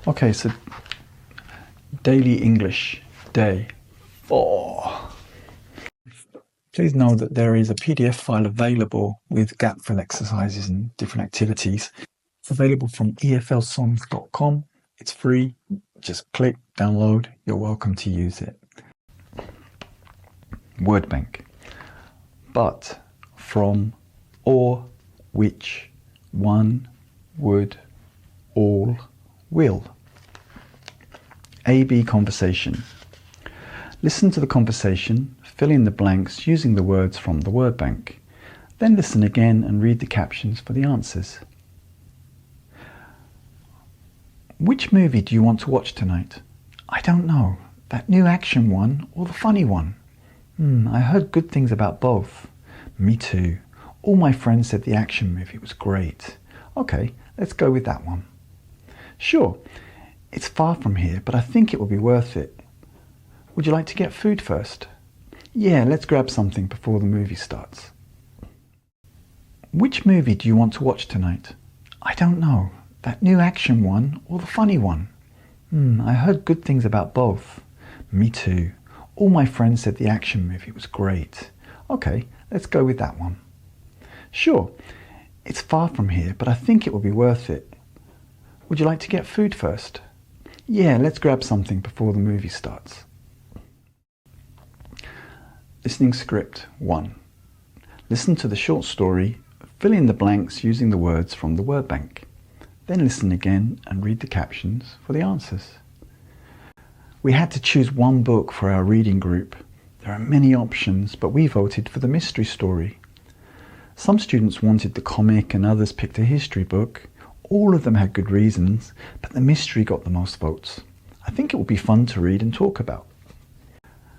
Okay, so daily English, day 4. Please know that there is a PDF file available with gap fill exercises and different activities. It's available from eflsongs.com. It's free. Just click, download. You're welcome to use it. Word bank. But, from, or, which, one, would, all, will. A-B conversation. Listen to the conversation, fill in the blanks using the words from the word bank. Then listen again and read the captions for the answers. Which movie do you want to watch tonight? I don't know. That new action one or the funny one? I heard good things about both. Me too. All my friends said the action movie was great. Okay, let's go with that one. Sure, it's far from here, but I think it will be worth it. Would you like to get food first? Yeah, let's grab something before the movie starts. Which movie do you want to watch tonight? I don't know. That new action one or the funny one? I heard good things about both. Me too. All my friends said the action movie was great. Okay, let's go with that one. Sure, it's far from here, but I think it will be worth it. Would you like to get food first? Yeah, let's grab something before the movie starts. Listening script 1. Listen to the short story, fill in the blanks using the words from the word bank. Then listen again and read the captions for the answers. We had to choose one book for our reading group. There are many options, but we voted for the mystery story. Some students wanted the comic and others picked a history book. All of them had good reasons, but the mystery got the most votes. I think it will be fun to read and talk about.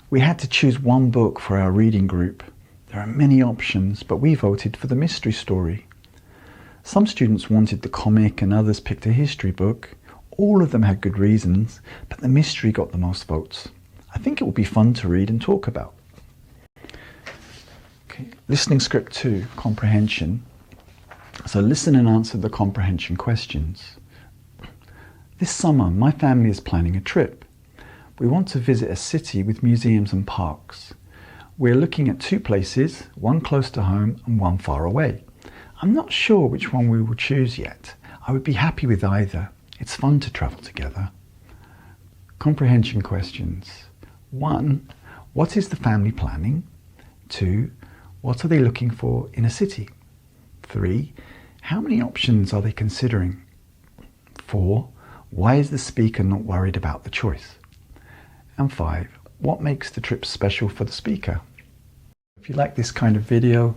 We had to choose one book for our reading group. There are many options, but we voted for the mystery story. Some students wanted the comic and others picked a history book. All of them had good reasons, but the mystery got the most votes. I think it will be fun to read and talk about. Okay. Listening script 2, comprehension. So listen and answer the comprehension questions. This summer, my family is planning a trip. We want to visit a city with museums and parks. We're looking at 2 places, one close to home and one far away. I'm not sure which one we will choose yet. I would be happy with either. It's fun to travel together. Comprehension questions. 1. What is the family planning? 2. What are they looking for in a city? 3. How many options are they considering? 4. Why is the speaker not worried about the choice? And 5. What makes the trip special for the speaker? If you like this kind of video,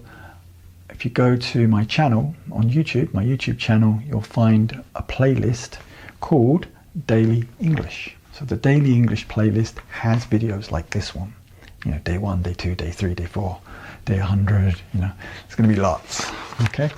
if you go to my channel on YouTube, my YouTube channel, you'll find a playlist called Daily English. So the Daily English playlist has videos like this one. Day 1, day 2, day 3, day 4, day 100, it's going to be lots. Okay.